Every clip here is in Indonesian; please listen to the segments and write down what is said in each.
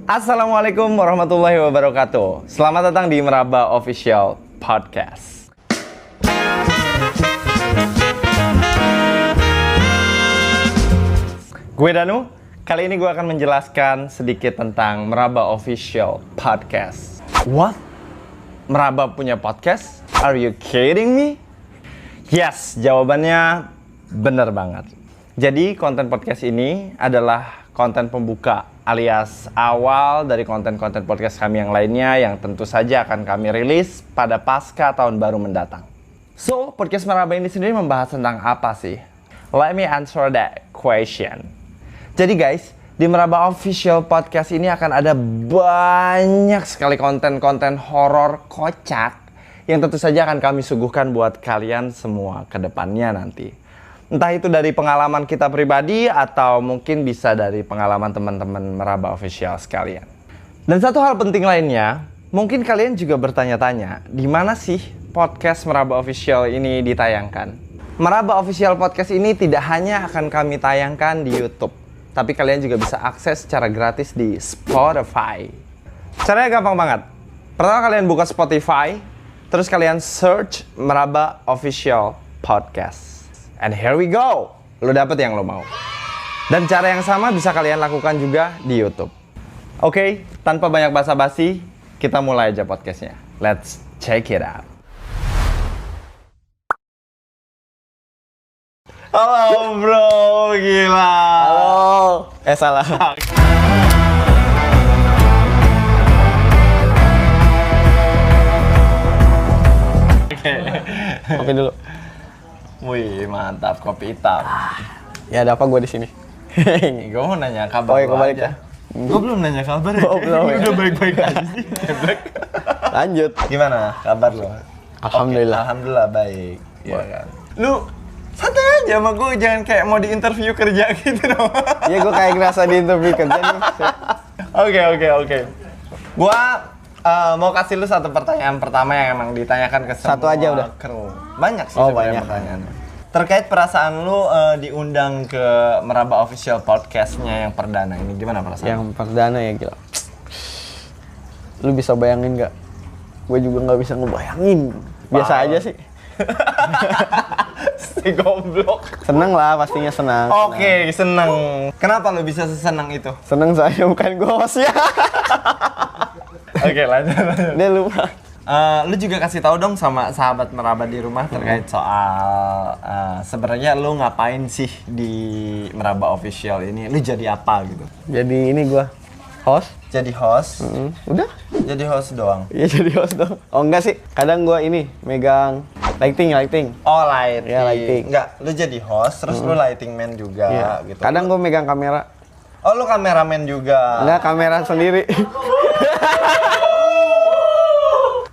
Assalamualaikum warahmatullahi wabarakatuh. Selamat datang di Meraba Official Podcast. Gue Danu. Kali ini gue akan menjelaskan sedikit tentang Meraba Official Podcast. What? Meraba punya podcast? Are you kidding me? Yes, jawabannya bener banget. Jadi konten podcast ini adalah konten pembuka alias awal dari konten-konten podcast kami yang lainnya yang tentu saja akan kami rilis pada pasca tahun baru mendatang. So, podcast Meraba ini sendiri membahas tentang apa sih? Let me answer that question. Jadi guys, di Meraba Official Podcast ini akan ada banyak sekali konten-konten horor kocak yang tentu saja akan kami suguhkan buat kalian semua ke depannya nanti. Entah itu dari pengalaman kita pribadi atau mungkin bisa dari pengalaman teman-teman Meraba Official sekalian. Dan satu hal penting lainnya, mungkin kalian juga bertanya-tanya, di mana sih podcast Meraba Official ini ditayangkan? Meraba Official Podcast ini tidak hanya akan kami tayangkan di YouTube, tapi kalian juga bisa akses secara gratis di Spotify. Caranya gampang banget. Pertama kalian buka Spotify, terus kalian search Meraba Official Podcast. And here we go, lo dapet yang lo mau. Dan cara yang sama bisa kalian lakukan juga di YouTube. Oke, tanpa banyak basa-basi, kita mulai aja podcastnya. Let's check it out. Halo bro, gila. Halo. Salah. Kopi dulu. Wih, mantap, kopi hitam. Ya ada apa gue di sini? Gue mau nanya kabar lo aja. Gue belum nanya kabar ya. Oh, belum. Udah baik-baik aja sih. Lanjut. Gimana kabar lo? Alhamdulillah. Oke, alhamdulillah baik. Iya kan. Lu santai aja sama gue, jangan kayak mau di interview kerja gitu dong. Iya gue kayak ngerasa di interview kerja nih. Oke. Gua mau kasih lu satu pertanyaan pertama yang emang ditanyakan ke semua Satu aja udah? kru. Banyak sih Oh, sebenarnya banyak. pertanyaannya. Terkait perasaan lu diundang ke Meraba Official Podcast-nya yang perdana ini, gimana perasaan? Yang perdana ya gila. Lu bisa bayangin nggak? Gue juga nggak bisa ngebayangin. Biasa Wow. aja sih. Si goblok. Seneng lah, pastinya senang. Oke, seneng. Kenapa lu bisa sesenang itu? Seneng saya bukan gue hostnya. Oke, lanjut. Dia lupa. Lu juga kasih tahu dong sama sahabat Meraba di rumah terkait soal sebenarnya lu ngapain sih di Meraba Official ini? Lu jadi apa gitu? Jadi ini gue host. Jadi host? Udah. Jadi host doang? Iya jadi host dong. Oh enggak sih, kadang gue ini megang lighting. Oh, lighting. Iya, lighting. Enggak, lu jadi host, terus lu lighting man juga Iya. gitu. Kadang gue megang kamera. Oh, lu kameramen juga? Enggak, kamera sendiri.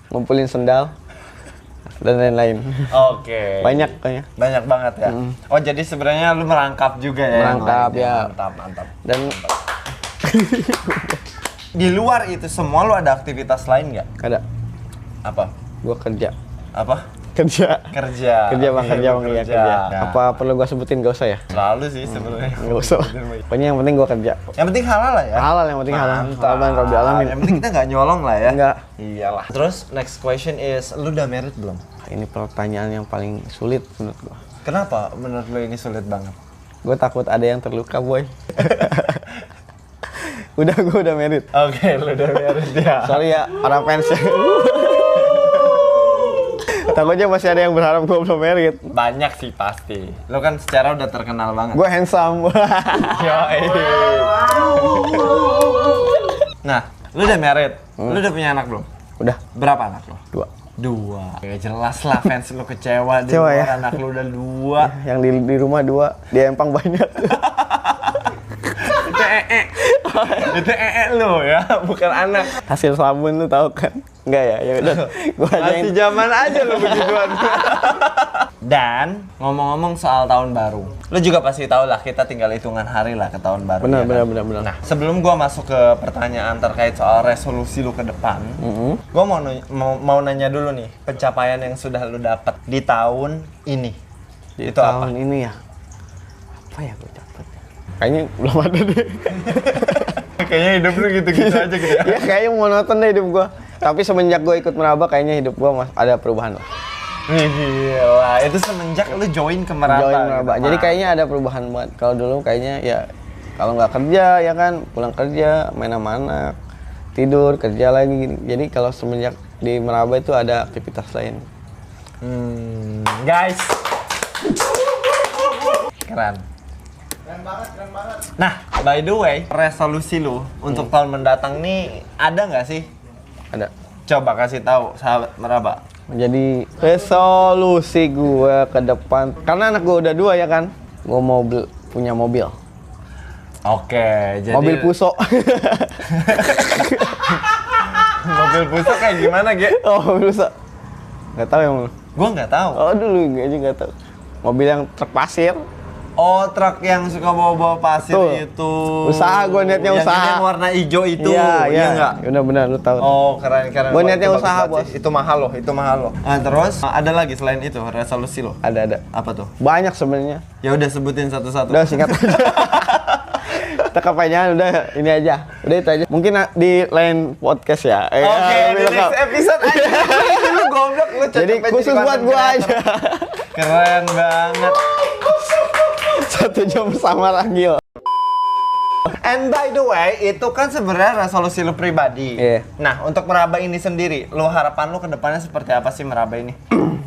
Ngumpulin sendal dan lain-lain. Oke. Banyak kayaknya. Banyak banget ya? Oh, jadi sebenarnya lu merangkap juga ya? yang Merangkap, lainnya. ya. Mantap. Dan Di luar itu semua lu ada aktivitas lain nggak? ada Apa? gue kerja. Apa? Kerja. Kerja. Kerja bang, kerja bang, iya kerja. Apa perlu gue sebutin? Gak usah ya? Selalu sih sebenarnya. Gak usah. Pokoknya yang penting gue kerja. Yang penting halal lah ya. Halal yang penting halal. Halal Rabbil alamin. Yang penting kita nggak nyolong lah ya. Enggak. Iyalah. Terus next question is, lu udah married belum? Ini pertanyaan yang paling sulit menurut gue. Kenapa menurut lu ini sulit banget? Gue takut ada yang terluka boy. Gue udah married. Oke, lu udah married ya. Sorry ya para fans ya. Takutnya masih ada yang berharap gue belum married. Banyak sih pasti. Lu kan secara udah terkenal banget. Gue handsome. Yoi. Nah, lu udah married. Lu udah punya anak belum? Udah Berapa anak lu? 2. 2. Ya jelas lah fans lu kecewa di Kecewa luar ya? anak lu udah 2. Yang di rumah 2, di Empang banyak. Itu lu ya, bukan anak. Hasil sabun lu tahu kan? Enggak ya? Ya udah. Gua aja Masih yang zaman aja lu begituan. Dan ngomong-ngomong soal tahun baru, lu juga pasti tahu lah kita tinggal hitungan hari lah ke tahun baru. benar ya kan? benar. Nah, sebelum gua masuk ke pertanyaan terkait soal resolusi lu ke depan, gua mau nanya dulu nih, pencapaian yang sudah lu dapat di tahun ini. Di Itu apa? tahun ini ya. Apa ya gue dapat? Kayaknya belum ada deh. Kayaknya hidup lu gitu-gitu aja gitu ya. Ya kayaknya monoton deh hidup gua. Tapi semenjak gua ikut meraba kayaknya hidup gua ada perubahan lah. Wih, gila, itu semenjak lu join ke Meraba. Join meraba. Gitu, Jadi kayaknya ada perubahan banget. Kalau dulu kayaknya ya kalau nggak kerja ya kan pulang kerja main sama anak, tidur kerja lagi gini. Jadi kalau semenjak di meraba itu ada aktivitas lain. Guys. Keren. Keren banget. Nah, by the way, resolusi lu untuk tahun mendatang nih ada nggak sih? Ada. Coba kasih tahu sahabat Meraba. Jadi resolusi gue ke depan, karena anak gue udah 2 ya kan, gue mau punya mobil. Oke, jadi Mobil Puso. mobil Puso kayak gimana, Ge? Oh, mobil Puso. Gak tahu yang lu? Gua nggak tahu. Oh dulu gue aja gak tahu. Mobil yang truk pasir. Oh, truk yang suka bawa-bawa pasir Tuh. itu. Usaha, gua niatnya usaha. Yang warna hijau itu. Iya nggak? Benar-benar lu tahu. Oh, keren. Gua Wah, niatnya itu usaha, bagus banget Bos. sih. Itu mahal loh. Nah, terus ada lagi selain itu resolusi lo. Ada. Apa tuh? Banyak sebenarnya. Ya udah sebutin satu-satu. Udah singkat aja. Kita kepanjangan udah ini aja. Udah itu aja. Mungkin di lain podcast ya. Oke, di besok. next episode aja. Lu goblok, lu cocok Jadi aja khusus jadi buat content gua creator. aja. Keren banget. 1 jam sama lagi loh. And by the way, itu kan sebenarnya resolusi lu pribadi. Iya. Nah, untuk Meraba ini sendiri, lu harapan lu ke depannya seperti apa sih Meraba ini?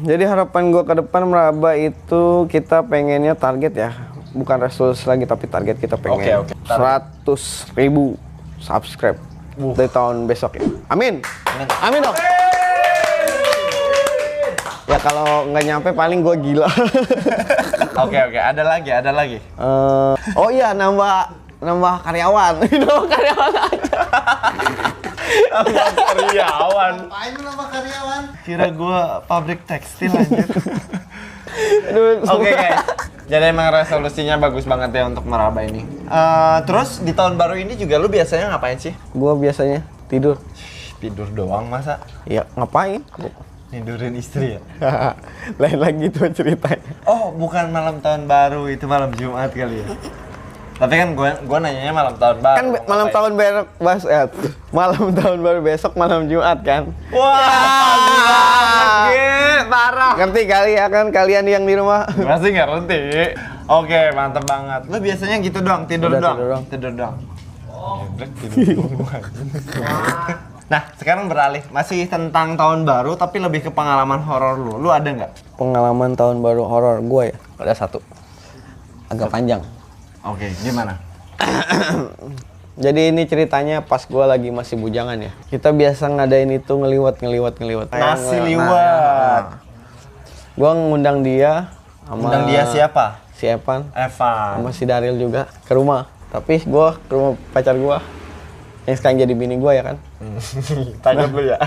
Jadi harapan gue ke depan meraba itu kita pengennya target ya, bukan resolusi lagi tapi target kita pengen Oke. 100.000 subscribe dari tahun besok ya. Amin. Amin dong. Ya kalau nggak nyampe paling gue gila. Oke, ada lagi. Oh iya nambah karyawan. Nambah karyawan aja. Karyawan. Ngapain lu nama karyawan? Kira gua pabrik tekstil aja. Aduh, Oke guys, jadi emang resolusinya bagus banget ya untuk Meraba ini. Terus di tahun baru ini juga lu biasanya ngapain sih? Gue biasanya tidur. Tidur doang masa? Ya ngapain? Tidurin istri ya? Lain lagi tuh ceritanya. Oh, bukan malam tahun baru, itu malam Jumat kali ya? Tapi kan gua nanyanya malam tahun baru. Kan malam tahun baru malam tahun baru besok malam Jumat kan. Wah, parah. Ngerti kali ya kan kalian yang di rumah. Gua sih nggak ngerti. Oke, mantep banget. Lu biasanya gitu doang, tidur Udah, doang. Tidur doang. Nah, sekarang beralih. Masih tentang tahun baru, tapi lebih ke pengalaman horor lu. Lu ada nggak? Pengalaman tahun baru horor gue ya. Ada satu. Agak panjang. Oke, gimana? Jadi ini ceritanya pas gue lagi masih bujangan ya. Kita biasa ngadain itu ngeliwat. Nasi liwat. Gue ngundang dia sama Undang dia siapa? si Evan Evan. sama si Daril juga ke rumah. Tapi gue ke rumah pacar gue yang sekarang jadi bini gue ya kan. Tanya dulu ya.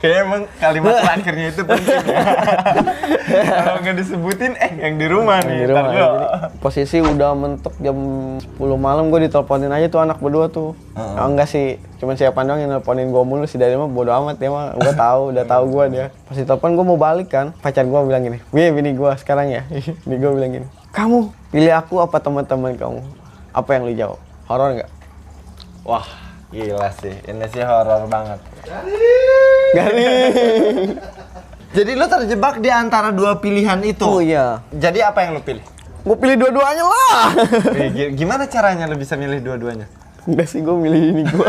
Kayaknya emang kalimat terakhirnya itu penting ya. Kalau nggak disebutin, yang di rumah nih. Di rumah, Ntar ya. dulu. Jadi, posisi udah mentok jam 10 malam gue diteleponin aja tuh anak berdua tuh. Oh, enggak sih, cuman siapa doang yang nelponin gue mulu, si Daril mah bodo amat dia mah. Gue tahu, udah tahu gue dia. Pas ditelepon gue mau balik kan, pacar gue bilang gini, bini gue sekarang ya. Bini gue bilang gini, kamu pilih aku apa teman-teman kamu? Apa yang lu jawab? Horor nggak? Wah, gila sih. Ini sih horor banget. Garing. Jadi lu terjebak di antara dua pilihan itu. Oh iya. Jadi apa yang lu pilih? Gue pilih dua-duanya lah. Gimana caranya lu bisa milih dua-duanya? Enggak sih, gue milih ini gue.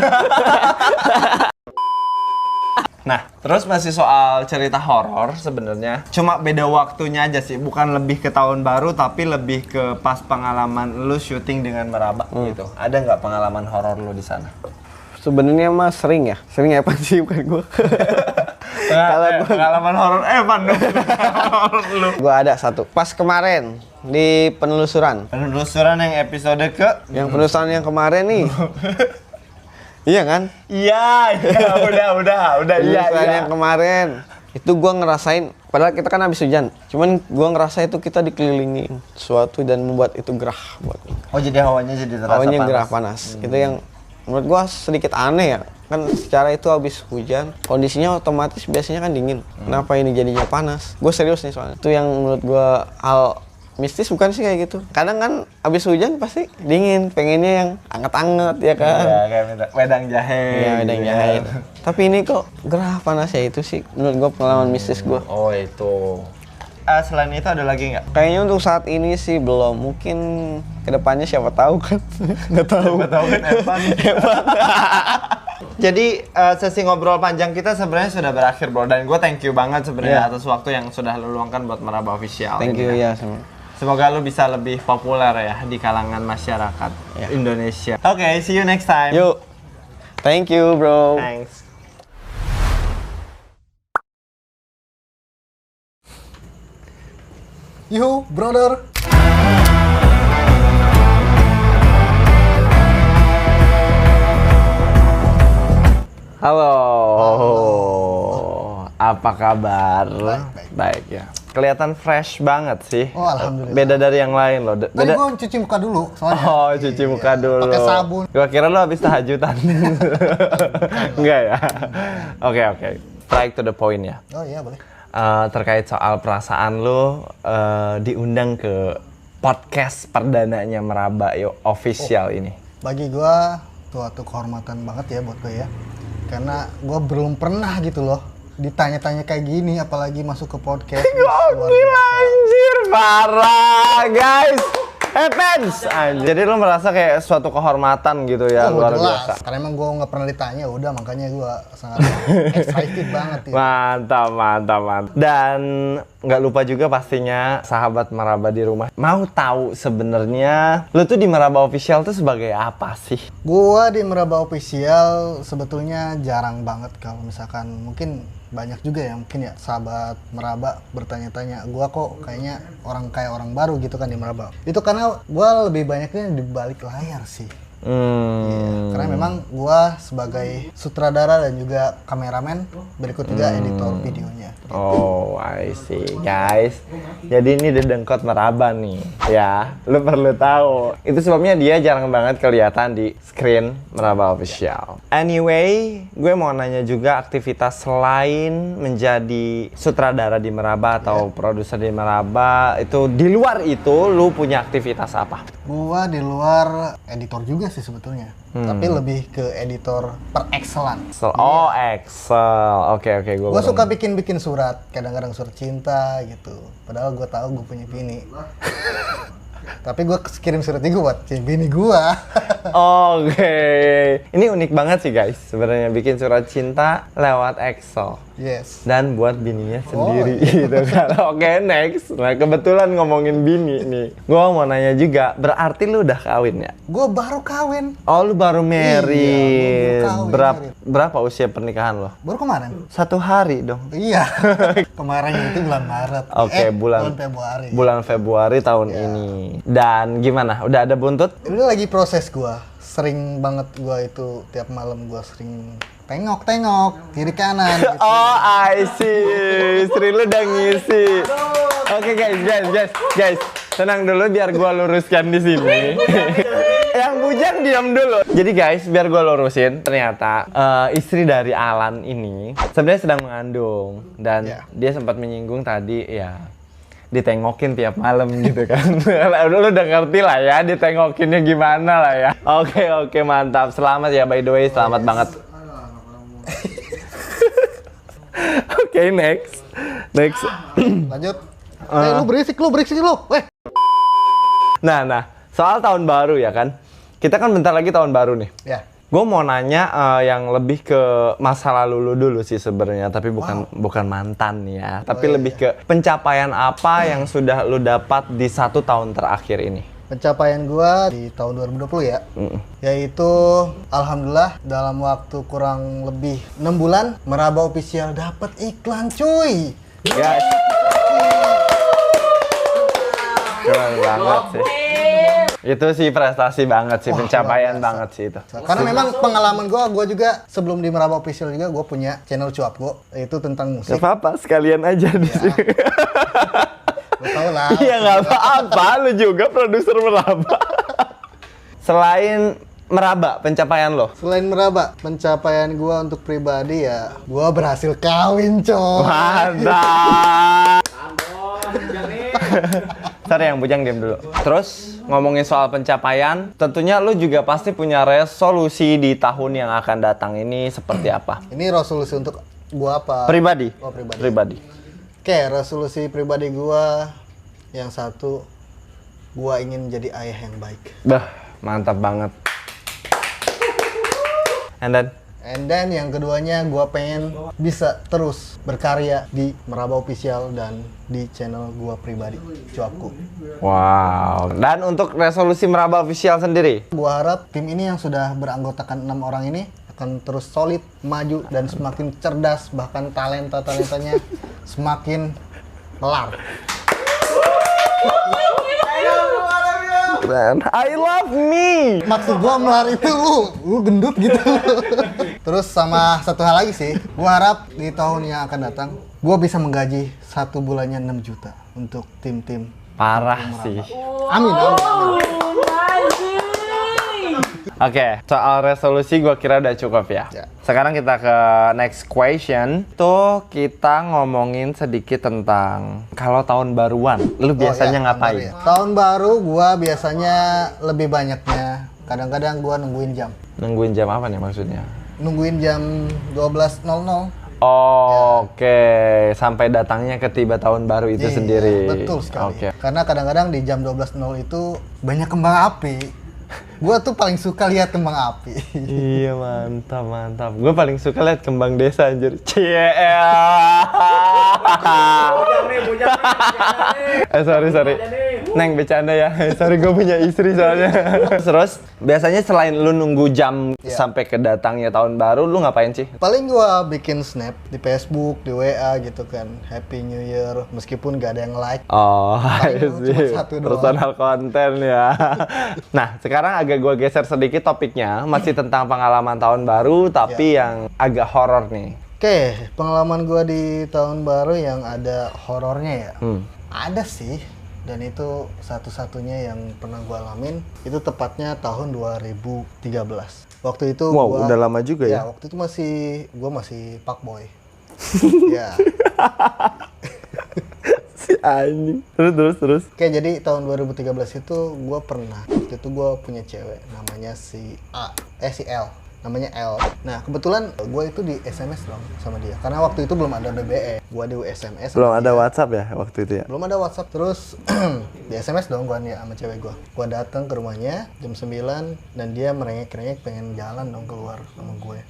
Nah, terus masih soal cerita horor sebenarnya. Cuma beda waktunya aja sih, bukan lebih ke tahun baru tapi lebih ke pas pengalaman lu syuting dengan Meraba gitu. Ada nggak pengalaman horor lu di sana? Sebenarnya mah sering ya apa sih bukan gue. Kalau gua- pengalaman horor Evan dong. Horor lu. Gue ada satu. Pas kemarin di penelusuran. Penelusuran yang episode ke Yang penelusuran yang kemarin nih. Iya kan? Iya, udah Penelusuran iya. yang kemarin. Itu gue ngerasain, padahal kita kan habis hujan. Cuman gue ngerasa itu kita dikelilingi sesuatu dan membuat itu gerah buat. Oh, jadi hawanya jadi terasa Hawanya panas. gerah panas. Itu yang menurut gue sedikit aneh ya. Kan secara itu habis hujan, kondisinya otomatis biasanya kan dingin. Kenapa ini jadinya panas? Gue serius nih soalnya. Itu yang menurut gue hal mistis bukan sih kayak gitu. Kadang kan abis hujan pasti dingin, pengennya yang anget-anget ya kan. Iya, kayak wedang jahe. Iya, wedang gitu jahe. kan. Tapi ini kok gerah panasnya itu sih menurut gue pengalaman mistis gue. Oh itu. Selain itu ada lagi nggak? Kayaknya untuk saat ini sih belum. Mungkin kedepannya siapa tahu kan. Nggak tahu. Siapa tahu kan Evan. Jadi sesi ngobrol panjang kita sebenarnya sudah berakhir bro, dan gue thank you banget sebenarnya atas waktu yang sudah lu luangkan buat Meraba Official. Thank you ya sama. Semoga lu bisa lebih populer ya di kalangan masyarakat Indonesia. Oke, see you next time. Yuk. Thank you bro. Thanks. Yo, brother. Halo. Apa kabar? Baik ya. Kelihatan fresh banget sih. Oh, alhamdulillah. Beda dari yang lain loh. Tadi gue cuci muka dulu, soalnya. Oh, cuci muka dulu. Pakai sabun. Gua kira lo habis tahajudan. Enggak ya? Oke. Straight to the point ya. Oh iya, boleh. Terkait soal perasaan lo diundang ke podcast perdananya Meraba Official ini. Bagi gue suatu kehormatan banget ya buat gue ya. Karena gue belum pernah gitu loh ditanya-tanya kayak gini, apalagi masuk ke podcast. Luar biasa. Anjir, parah guys. Fans! Jadi lo merasa kayak suatu kehormatan gitu ya, Oh, luar jelas. biasa. Karena emang gue nggak pernah ditanya, udah makanya gue sangat excited banget ya. Mantap. Dan nggak lupa juga pastinya sahabat Meraba di rumah mau tahu sebenarnya lo tuh di Meraba Official tuh sebagai apa sih? Gua di Meraba Official sebetulnya jarang banget kalau misalkan mungkin banyak juga ya mungkin ya sahabat Meraba bertanya-tanya gua kok kayaknya kayak orang baru gitu kan di Meraba. Itu karena gua lebih banyaknya di balik layar sih. Karena memang gua sebagai sutradara dan juga kameramen, berikut juga editor videonya. Oh, I see, guys. Jadi ini dedengkot Meraba nih, ya. Lu perlu tahu. Itu sebabnya dia jarang banget kelihatan di screen Meraba Official. Anyway, gue mau nanya juga aktivitas selain menjadi sutradara di Meraba atau produser di Meraba, itu di luar itu lu punya aktivitas apa? Gua di luar editor juga sih sebetulnya, tapi lebih ke editor per Excelan. Oh, Excel. Oke, Gue suka bikin surat, kadang-kadang surat cinta gitu. Padahal gue tahu gue punya bini. Tapi gue kirim suratnya gue buat bini gue. Oke. Ini unik banget sih guys. Sebenarnya bikin surat cinta lewat Excel. Yes. Dan buat bininya sendiri iya. gitu kan. Oke, next. Nah, kebetulan ngomongin bini nih. Gua mau nanya juga, berarti lu udah kawin ya? Gue baru kawin. Oh, lu baru married. Iya, gua baru kawin, Berapa usia pernikahan lo? Baru kemarin. 1 hari dong. Iya. Kemarin itu bulan Maret. Oke, bulan Februari. Bulan Februari tahun ini. Dan gimana? Udah ada buntut? Ini lagi proses gue. Sering banget gue itu tiap malam gue sering tengok kiri kanan. Gitu. Oh, I see. Istri lu udah ngisi. Oke guys, tenang dulu biar gua luruskan di sini. Yang bujang diam dulu. Jadi guys, biar gua lurusin, ternyata istri dari Alan ini sebenarnya sedang mengandung dan dia sempat menyinggung tadi ya ditengokin tiap malam gitu kan. Lu udah ngerti lah ya ditengokinnya gimana lah ya. Oke, mantap. Selamat ya by the way, selamat banget. Oke, next. Lanjut. Lu berisik lu. Nah, soal tahun baru ya kan. Kita kan bentar lagi tahun baru nih. Ya. Gue mau nanya yang lebih ke masa lalu lu dulu sih sebenarnya, tapi bukan mantan ya, tapi lebih ke pencapaian apa yang sudah lu dapat di 1 tahun terakhir ini. Pencapaian gua di tahun 2020 ya, yaitu alhamdulillah dalam waktu kurang lebih 6 bulan Meraba Official dapat iklan cuy. Guys, keren banget sih. Itu sih prestasi banget sih, pencapaian banget sih itu. Karena memang pengalaman gua juga sebelum di Meraba Official juga gua punya channel cuap gua, itu tentang musik. Gak apa-apa, sekalian aja di sini. Lu tau lah. Iya nggak apa-apa, lu juga produser Meraba. Selain Meraba, pencapaian lo? Selain Meraba, pencapaian gua untuk pribadi ya, gua berhasil kawin, coy. Mantap. Sorry yang bujang diam dulu. Terus ngomongin soal pencapaian, tentunya lu juga pasti punya resolusi di tahun yang akan datang ini seperti apa? Ini resolusi untuk gua apa? Pribadi. Oh, pribadi. Pribadi. Oke, resolusi pribadi gua yang satu, gua ingin jadi ayah yang baik. Bah, mantap banget. And then yang keduanya gua pengen bisa terus berkarya di Meraba Official dan di channel gua pribadi, Cuapku. wow. Dan untuk resolusi Meraba Official sendiri? Gua harap tim ini yang sudah beranggotakan 6 orang ini akan terus solid, maju dan semakin cerdas, bahkan talentanya semakin melar. Man, I love me. Maksud gua melar itu lu gendut gitu. Terus sama satu hal lagi sih, gua harap di tahun yang akan datang gua bisa menggaji 1 bulannya 6 juta untuk tim-tim. Parah sih. Amin, amin. Oke, soal resolusi gua kira udah cukup ya. Ya. Sekarang kita ke next question. Tuh kita ngomongin sedikit tentang kalau tahun baruan, lu biasanya ngapain? Tahun baru gua biasanya lebih banyaknya kadang-kadang gua nungguin jam. Nungguin jam apa nih maksudnya? Nungguin jam 12.00. Oke, sampai datangnya ketiba tahun baru itu Iya, sendiri. betul sekali. Oke. Karena kadang-kadang di jam 12.00 itu banyak kembang api. Gua tuh paling suka lihat kembang api. Iya, mantap. Gue paling suka lihat kembang desa anjir. Cie. Sorry. Neng bercanda ya. Sorry gue punya istri soalnya. Terus biasanya selain lu nunggu jam sampai kedatangnya tahun baru, lu ngapain sih? Paling gua bikin snap di Facebook, di WA gitu kan. Happy New Year meskipun gak ada yang like. Oh, Paling I cuma see. satu doang. Personal konten ya. Nah, sekarang agak gue geser sedikit topiknya. Masih tentang pengalaman tahun baru, tapi yang agak horor nih. Oke, pengalaman gua di tahun baru yang ada horornya ya. Ada sih. Dan itu satu-satunya yang pernah gua alamin. Itu tepatnya tahun 2013. Waktu itu Wow, udah lama juga ya? Waktu itu gua masih fuckboy. Ya. Si anjing. Terus. Oke, jadi tahun 2013 itu gue pernah. Waktu itu gue punya cewek namanya si L. Namanya L. Nah, kebetulan gue itu di SMS dong sama dia. Karena waktu itu belum ada BBM. Gue di SMS. Belum ada WhatsApp ya waktu itu ya? Belum ada WhatsApp. Terus di SMS dong gue nih sama cewek gue. Gue datang ke rumahnya jam 9 dan dia merengek-rengek pengen jalan dong keluar sama gue.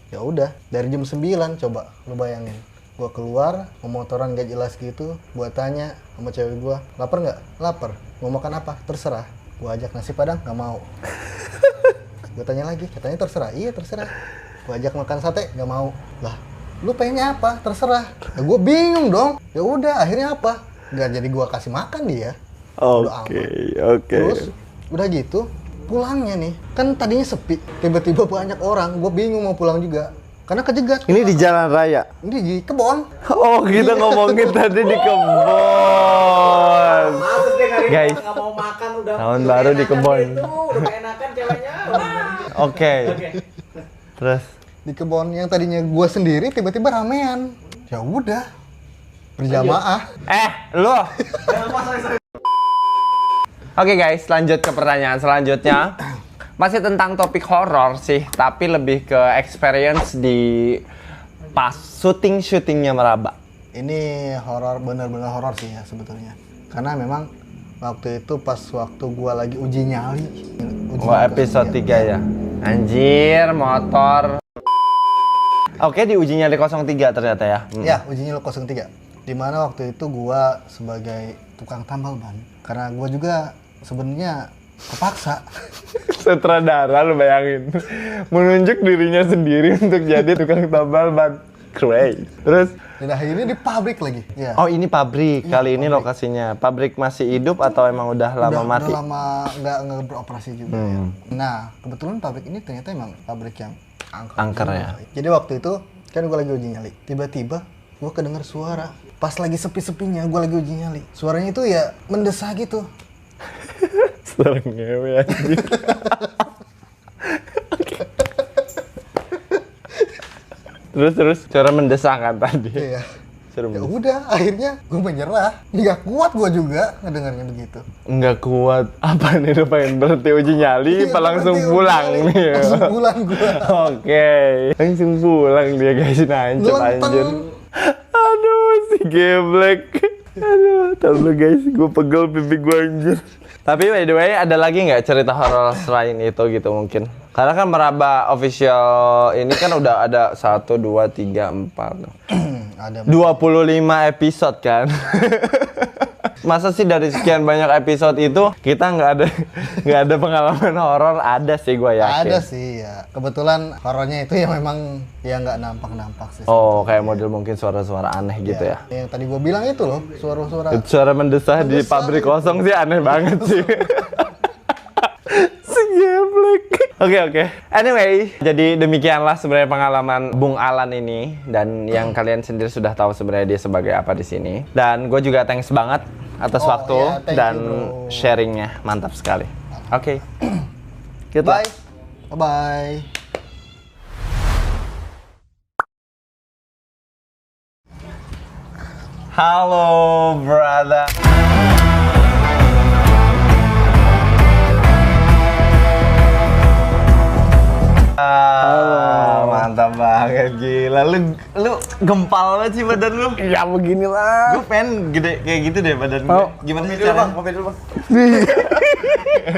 Ya udah, dari jam 9 coba lu bayangin. Gue keluar, motoran gak jelas gitu. Gue tanya sama cewek gue, lapar nggak? Lapar. Mau makan apa? Terserah. Gue ajak nasi padang, nggak mau. Gue tanya lagi, katanya terserah. Iya terserah. Gue ajak makan sate, nggak mau. Lah, lu pengennya apa? Terserah. Ya, gue bingung dong. Ya udah, akhirnya apa? Nggak jadi gue kasih makan dia. Oke. Terus udah gitu, pulangnya nih, kan tadinya sepi. Tiba-tiba banyak orang. Gue bingung mau pulang juga. Karena kejegat. Ini di jalan raya? Ini di kebon. Oh, kita ngomongin tadi di kebon. Guys, nggak mau makan udah tahun baru di kebon. udah enakan ceweknya. Oke. Terus? Di kebon yang tadinya gua sendiri tiba-tiba ramean. Ya udah. Berjamaah. Lu. Oke guys, lanjut ke pertanyaan selanjutnya. Masih tentang topik horor sih, tapi lebih ke experience di pas syutingnya Meraba. Ini horor, bener-bener horor sih ya sebetulnya. Karena memang waktu itu pas waktu gua lagi uji nyali. Wah, episode 3 ya. Anjir, motor. Oke, di uji nyali 03 ternyata ya. Ya, uji nyali 03. Dimana waktu itu gua sebagai tukang tambal ban. Karena gua juga sebenarnya kepaksa. Sutradara lu bayangin. Menunjuk dirinya sendiri untuk jadi tukang tambal ban. Great. Terus? Dan akhirnya di pabrik lagi. Ya. Oh, ini pabrik. Kali ini lokasinya. Pabrik masih hidup atau emang udah lama mati? Udah lama nggak beroperasi juga ya. Nah, kebetulan pabrik ini ternyata emang pabrik yang angker ya. Jadi waktu itu kan gue lagi uji nyali. Tiba-tiba gue kedenger suara. Pas lagi sepi-sepinya gue lagi uji nyali. Suaranya itu ya mendesak gitu. Suara ngewe anjir. Terus cara mendesak kan tadi. Iya. Serem. Ya udah, akhirnya gue menyerah. Nggak kuat gue juga ngedengarnya begitu. Nggak kuat. Apa nih, udah pengen berhenti uji nyali, Iya, apa langsung berhenti, pulang udah, nih? langsung pulang gue. Oke, langsung pulang dia guys, nancep Lempeng. anjir. Aduh, si geblek. Aduh, tau lu guys, gue pegel pipi gue anjir. Tapi by the way, ada lagi nggak cerita horor selain itu gitu mungkin? Karena kan Meraba Official ini kan udah ada 1, 2, 3, 4 Ada 25 episode kan. Masa sih dari sekian banyak episode itu kita nggak ada pengalaman horor? Ada sih, gue yakin. Ada sih ya. Kebetulan horornya itu ya memang ya nggak nampak sih. Oh, kayak model mungkin suara-suara aneh gitu ya. Yang tadi gue bilang itu loh, suara-suara. Suara mendesah di pabrik kosong sih aneh banget sih. Si geblek. Oke. Anyway, jadi demikianlah sebenarnya pengalaman Bung Alan ini, dan yang kalian sendiri sudah tahu sebenarnya dia sebagai apa di sini. Dan gue juga thanks banget atas Oh, waktu iya, thank dan you, bro. sharingnya, mantap sekali. Oke. Kita Bye. Bye. Halo, brother. Mantap banget, gila. Lu gempal banget sih badan lu. Ya beginilah. Gue pengen gede kayak gitu deh badan gue. Oh. Gimana sih caranya? Kopi dulu bang.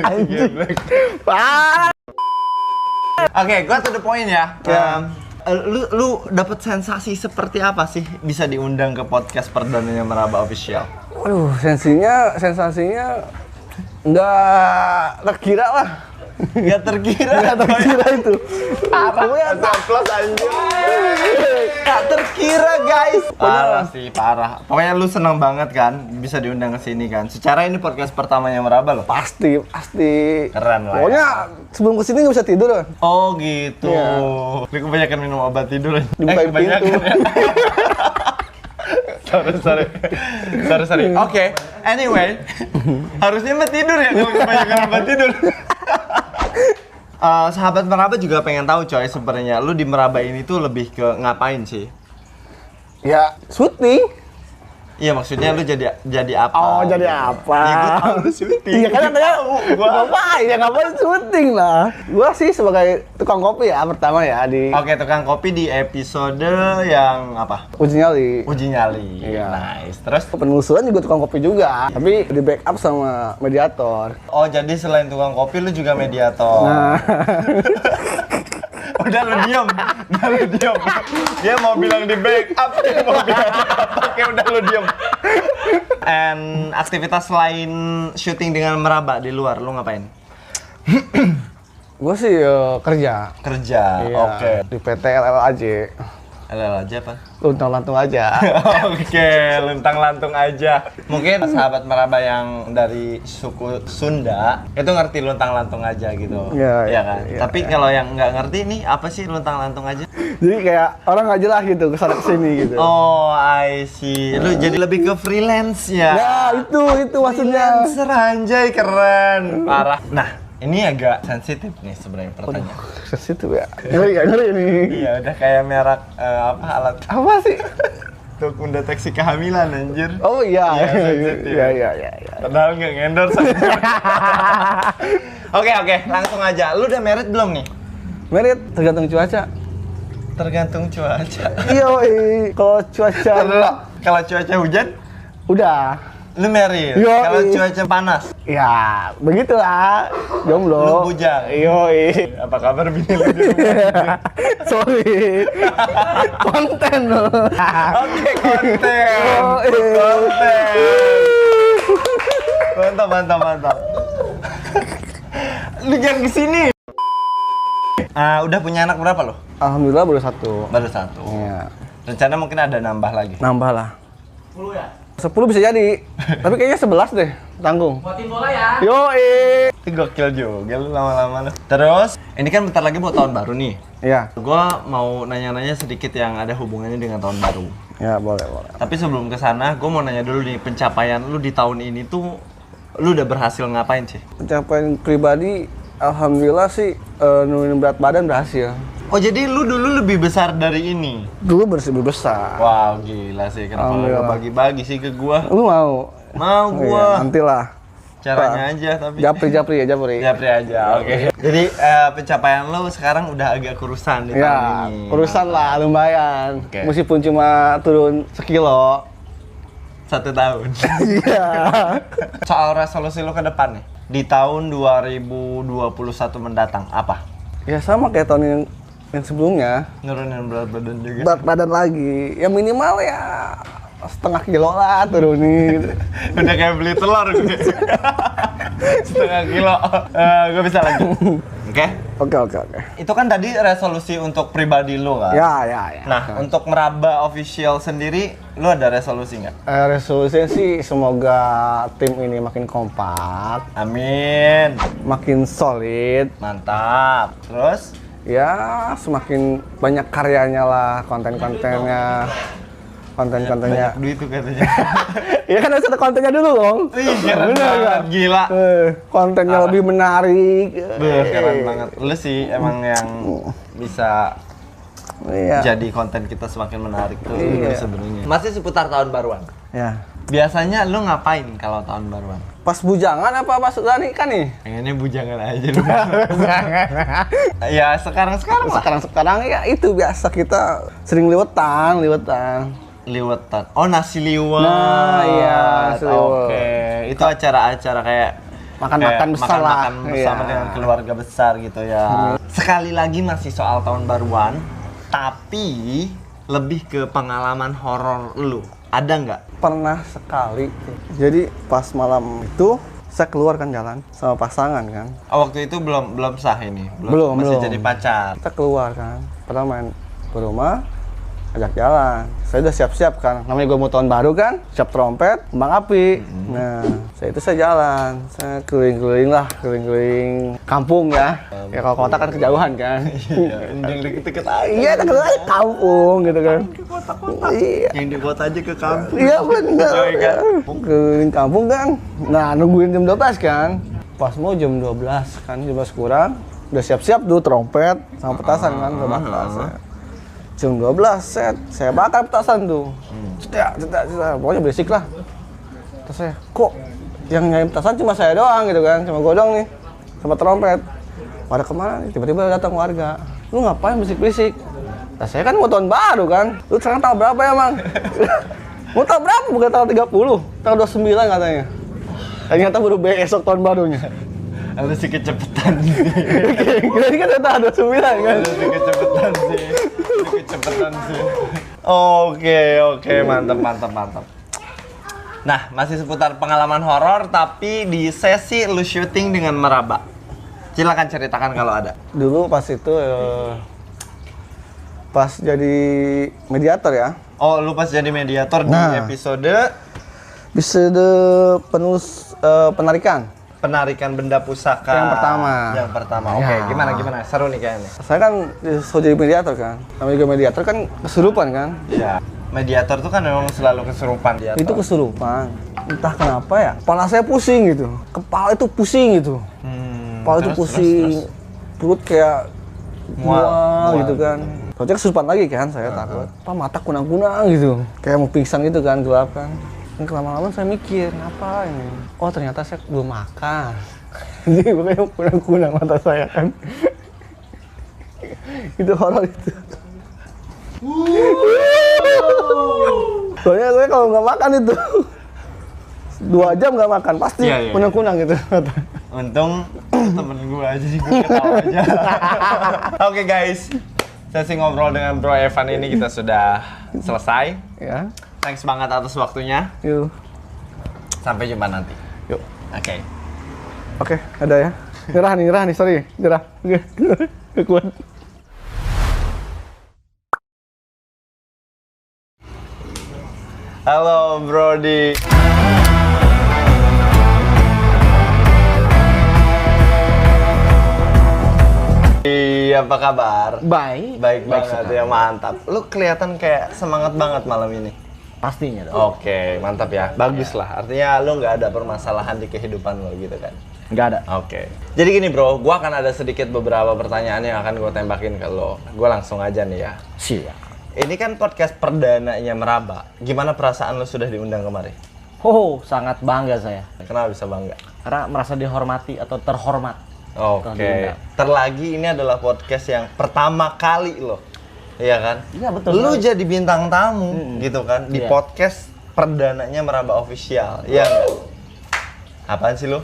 Anjing. Oke, gue to the point ya. Lu dapat sensasi seperti apa sih bisa diundang ke podcast perdananya Meraba Official? Waduh, sensasinya nggak terkira lah. Gak terkira. Nggak terkira itu. Pokoknya plus anjir. Gak terkira guys. Parah sih, parah. Pokoknya lu seneng banget kan bisa diundang ke sini kan. Secara ini podcast pertamanya Meraba loh. Pasti. Keren lah. Pokoknya sebelum kesini nggak bisa tidur kan. Oh gitu. Iya. Lu kebanyakan minum obat tidur. Dibukain kebanyakan pintu. ya. Sorry. Oke. Anyway, harusnya mah tidur ya kalau kebanyakan obat tidur. Sahabat Meraba juga pengen tahu coy sebenarnya lu di Meraba ini tuh lebih ke ngapain sih? Ya, syuting. Iya maksudnya lu jadi apa? Oh, jadi apa? Iya gua tahu lu syuting. Iya kan katanya Gua ngapain? Ya ngapain syuting lah. Gua sih sebagai tukang kopi ya pertama ya di Oke, tukang kopi di episode yang apa? Uji Nyali. Uji nyali. Iya. Nice. Terus Penelusuran juga tukang kopi juga, tapi di backup sama mediator. oh jadi selain tukang kopi lu juga mediator. Nah, Udah lu diem. Dia mau bilang di backup, dia mau bilang apa, kayak udah lu diem. And aktivitas selain syuting dengan Meraba di luar, lu ngapain? gua sih kerja. Kerja, Iya, oke. di PT LLAJ. LL aja apa? Luntang-lantung aja. Oke, luntang-lantung aja. Mungkin sahabat Meraba yang dari suku Sunda itu ngerti luntang-lantung aja gitu. Iya, Iya kan? iya, Tapi kalau yang nggak ngerti nih apa sih luntang-lantung aja? Jadi kayak orang nggak jelas gitu kesana kesini gitu. Oh, I see. Lu jadi lebih ke freelance ya? Ya itu maksudnya. Freelancer anjay, keren. Parah. Nah, ini agak sensitif nih sebenarnya pertanyaan. Sensitif ya. Ngeri ini. Iya, udah kayak merek apa alat Apa sih? untuk mendeteksi kehamilan anjir. Oh iya. Iya, sensitif. Iya. Padahal nggak endorse. Oke, langsung aja. Lu udah married belum nih? Merit tergantung cuaca. Tergantung cuaca. Iya, kalau cuaca Kalau cuaca hujan, udah. lu married. Yoi. Kalau cuaca panas, Ya, begitulah. Jomblo. lu bujang. Yo, Apa kabar bini lu di rumah? sorry. Konten lo. Oke, konten. Yoi. Konten. Mantap. Lu jangan kesini. Udah punya anak berapa lo? Alhamdulillah baru satu. Baru satu. Iya. Rencana mungkin ada nambah lagi. Nambah lah. 10 ya? 10 bisa jadi. Tapi kayaknya 11 deh. Tanggung. Buatin bola ya. Yo, Itu gokil juga lu lama-lama lu. Terus, ini kan bentar lagi mau tahun baru nih. Iya. Gua mau nanya-nanya sedikit yang ada hubungannya dengan tahun baru. Ya, boleh. Tapi sebelum ke sana, gua mau nanya dulu nih, pencapaian lu di tahun ini tuh lu udah berhasil ngapain sih? Pencapaian pribadi alhamdulillah sih nurunin berat badan berhasil. Oh jadi lu dulu lebih besar dari ini? Dulu lebih besar. Wow gila sih, kenapa lu Alhamdulillah. gak bagi-bagi sih ke gua? Lu mau? Mau Oh, gua. iya, nantilah. Caranya aja tapi. Japri ya. Japri aja, oke. Jadi pencapaian lu sekarang udah agak kurusan di tahun Ya, ini. urusan lah lumayan. Oke. Meskipun cuma turun sekilo. 1 tahun. Iya. Soal resolusi lu ke depan nih, di tahun 2021 mendatang, apa? Ya sama kayak tahun yang sebelumnya. Nurunin berat badan juga? Berat badan lagi. Ya minimal ya setengah kilo lah turunin gitu. Udah kayak beli telur gue. Setengah kilo. Gue bisa lagi. Oke? Oke. Itu kan tadi resolusi untuk pribadi lu kan? Ya. Nah, untuk Meraba Official sendiri, lu ada resolusi nggak? Resolusinya sih semoga tim ini makin kompak, Amin. makin solid, Mantap. Terus? ya semakin banyak karyanya lah, konten-kontennya. Banyak duit tuh katanya. Ya kan harus ada kontennya dulu dong. Ih, keren Bener banget, nggak? gila. Kontennya lebih menarik. Keren banget. Lu sih emang yang bisa Iya. jadi konten kita semakin menarik tuh Iya. sebenarnya. Masih seputar tahun baruan. Ya. Biasanya lu ngapain kalau tahun baruan? Pas bujangan apa pas udah nikah nih? Pengennya bujangan aja lu. Ya sekarang lah. Sekarang ya itu biasa kita sering liwetan. Liwetan. Oh nasi liwet. Nah, iya, nasi liwet. Oke. Itu acara-acara kayak Makan-makan besar lah. makan bersama Iya. dengan keluarga besar gitu ya. Sekali lagi masih soal tahun baruan, tapi lebih ke pengalaman horor lu. Ada nggak? Pernah sekali. Jadi pas malam itu saya keluar kan jalan sama pasangan kan. Oh, waktu itu belum sah ini. Belum, Masih belum. jadi pacar. Kita keluar kan. Pertama main ke rumah, ajak jalan. Saya udah siap-siap kan. Namanya gue mau tahun baru kan, siap trompet, kembang api. Nah, saya jalan. Saya keliling-keliling kampung ya. Ya kalau kota kan kejauhan kan. Yang deket-deket aja. Iya, deket kampung gitu kan. Iya. Yang di kota aja ke kampung. Iya bener. Coy, kan? Keliling kampung kan. Nah, nungguin jam 12 kan. Pas mau jam 12 kan, jam 12 kurang. Udah siap-siap tuh trompet sama petasan kan, udah bakar. Jam 12 set, saya bakar petasan tuh. Cetak. Pokoknya berisik lah. Terus saya, kok yang nyalain petasan cuma saya doang gitu kan, cuma gue doang nih. Sama trompet. Pada kemana nih? Tiba-tiba datang warga. Lu ngapain berisik-berisik? Nah, saya kan mau tahun baru kan. Lu sekarang tanggal berapa ya, Mang? Mau tanggal berapa? Bukan tanggal 30, tanggal 29 katanya. Ternyata baru besok tahun barunya. Ada sih kecepatan sih. Jadi kan tanggal 29 kan. Ada sih kecepatan sih. Oke, mantap. Nah, masih seputar pengalaman horor tapi di sesi lu syuting dengan Meraba. Silakan ceritakan kalau ada. Dulu pas itu pas jadi mediator ya. Oh, lu pas jadi mediator di Nah. episode Bisa penulis penarikan benda pusaka Yang pertama. Oke, Ya. gimana? Seru nih kayaknya. Saya kan so jadi mediator kan. Namanya juga mediator kan kesurupan kan. Iya. Mediator tuh kan memang selalu kesurupan dia. Itu kesurupan. Entah kenapa ya. Kepala saya pusing gitu. Kepala itu pusing gitu. Kepala itu pusing. Perut kayak mual gitu kan. Soalnya kesurupan lagi kan, saya takut. Apa mata kunang-kunang gitu. Kayak mau pingsan gitu kan, gelap kan. Dan lama-lama saya mikir, kenapa ini? Oh ternyata saya belum makan. Jadi makanya kunang-kunang mata saya kan. Itu horor itu. Soalnya saya kalau nggak makan itu 2 jam nggak makan pasti Iya. kunang-kunang gitu. Untung temen gue aja sih, gue ketawa aja. Oke guys, sesi ngobrol dengan Bro Evan ini kita sudah selesai. Ya, Thanks banget atas waktunya. yuk. Sampai jumpa nanti. Yuk. Oke. Oke, ada ya. Nyerah nih, sorry. Nyerah. Oke. Gak kuat. Halo Brody. Apa kabar? Baik. Baik banget ya, mantap. Lu kelihatan kayak semangat banget malam ini. Pastinya dong. Oke, mantap ya. Bagus lah. Artinya lu nggak ada permasalahan di kehidupan lo gitu kan. Nggak ada. Oke. Jadi gini bro, gua akan ada sedikit beberapa pertanyaan yang akan gue tembakin ke lo. Gua langsung aja nih ya. Siap. Ini kan podcast perdananya Meraba. Gimana perasaan lo sudah diundang kemari? Oh, sangat bangga saya. Kenapa bisa bangga? Karena merasa dihormati atau terhormat. Oke. diundang. Terlagi ini adalah podcast yang pertama kali lo. Iya kan? Iya, betul. Lu jadi bintang tamu gitu kan di Iya. podcast perdananya Meraba Official. Iya enggak? Apaan sih lu?